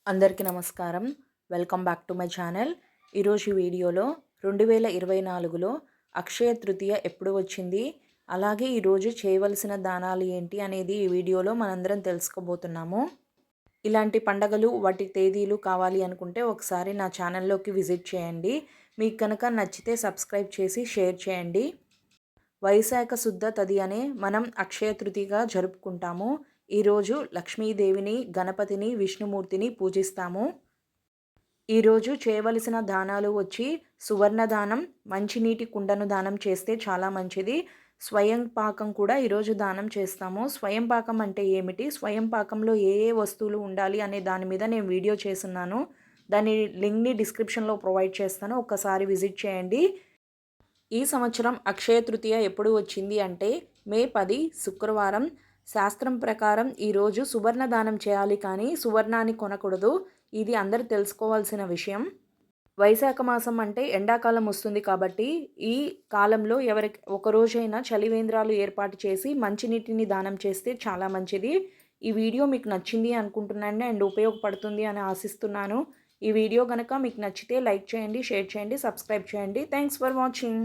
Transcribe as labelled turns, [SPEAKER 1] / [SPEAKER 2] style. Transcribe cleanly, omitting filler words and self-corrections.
[SPEAKER 1] అందరికీ నమస్కారం. Welcome back to my channel. ఈరోజు ఈ వీడియోలో 2024లో అక్షయ తృతీయ ఎప్పుడు వచ్చింది, అలాగే ఈరోజు చేయవలసిన దానాలు ఏంటి అనేది ఈ వీడియోలో మనందరం తెలుసుకోబోతున్నాము. ఇలాంటి పండగలు వాటి తేదీలు కావాలి అనుకుంటే ఒకసారి నా ఛానల్లోకి విజిట్ చేయండి. మీకు కనుక నచ్చితే సబ్స్క్రైబ్ చేసి షేర్ చేయండి. వైశాఖ శుద్ధ తదియనే మనం అక్షయ తృతీయగా జరుపుకుంటాము. ఈరోజు లక్ష్మీదేవిని, గణపతిని, విష్ణుమూర్తిని పూజిస్తాము. ఈరోజు చేయవలసిన దానాలు వచ్చి సువర్ణ దానం, మంచినీటి కుండను దానం చేస్తే చాలా మంచిది. స్వయం పాకం కూడా ఈరోజు దానం చేస్తాము. స్వయం పాకం అంటే ఏమిటి, స్వయం పాకంలో ఏ ఏ వస్తువులు ఉండాలి అనే దాని మీద నేను వీడియో చేస్తున్నాను. దాని లింక్ని డిస్క్రిప్షన్లో ప్రొవైడ్ చేస్తాను, ఒక్కసారి విజిట్ చేయండి. ఈ సంవత్సరం అక్షయ తృతీయ ఎప్పుడు వచ్చింది అంటే మే 10 శుక్రవారం. శాస్త్రం ప్రకారం ఈరోజు సువర్ణ దానం చేయాలి, కానీ సువర్ణాన్ని కొనకూడదు. ఇది అందరూ తెలుసుకోవాల్సిన విషయం. వైశాఖ మాసం అంటే ఎండాకాలం వస్తుంది కాబట్టి ఈ కాలంలో ఎవరికి ఒకరోజైనా చలివేంద్రాలు ఏర్పాటు చేసి మంచినీటిని దానం చేస్తే చాలా మంచిది. ఈ వీడియో మీకు నచ్చింది అనుకుంటున్నాను అండ్ ఉపయోగపడుతుంది అని ఆశిస్తున్నాను. ఈ వీడియో కనుక మీకు నచ్చితే లైక్ చేయండి, షేర్ చేయండి, సబ్స్క్రైబ్ చేయండి. Thanks for watching.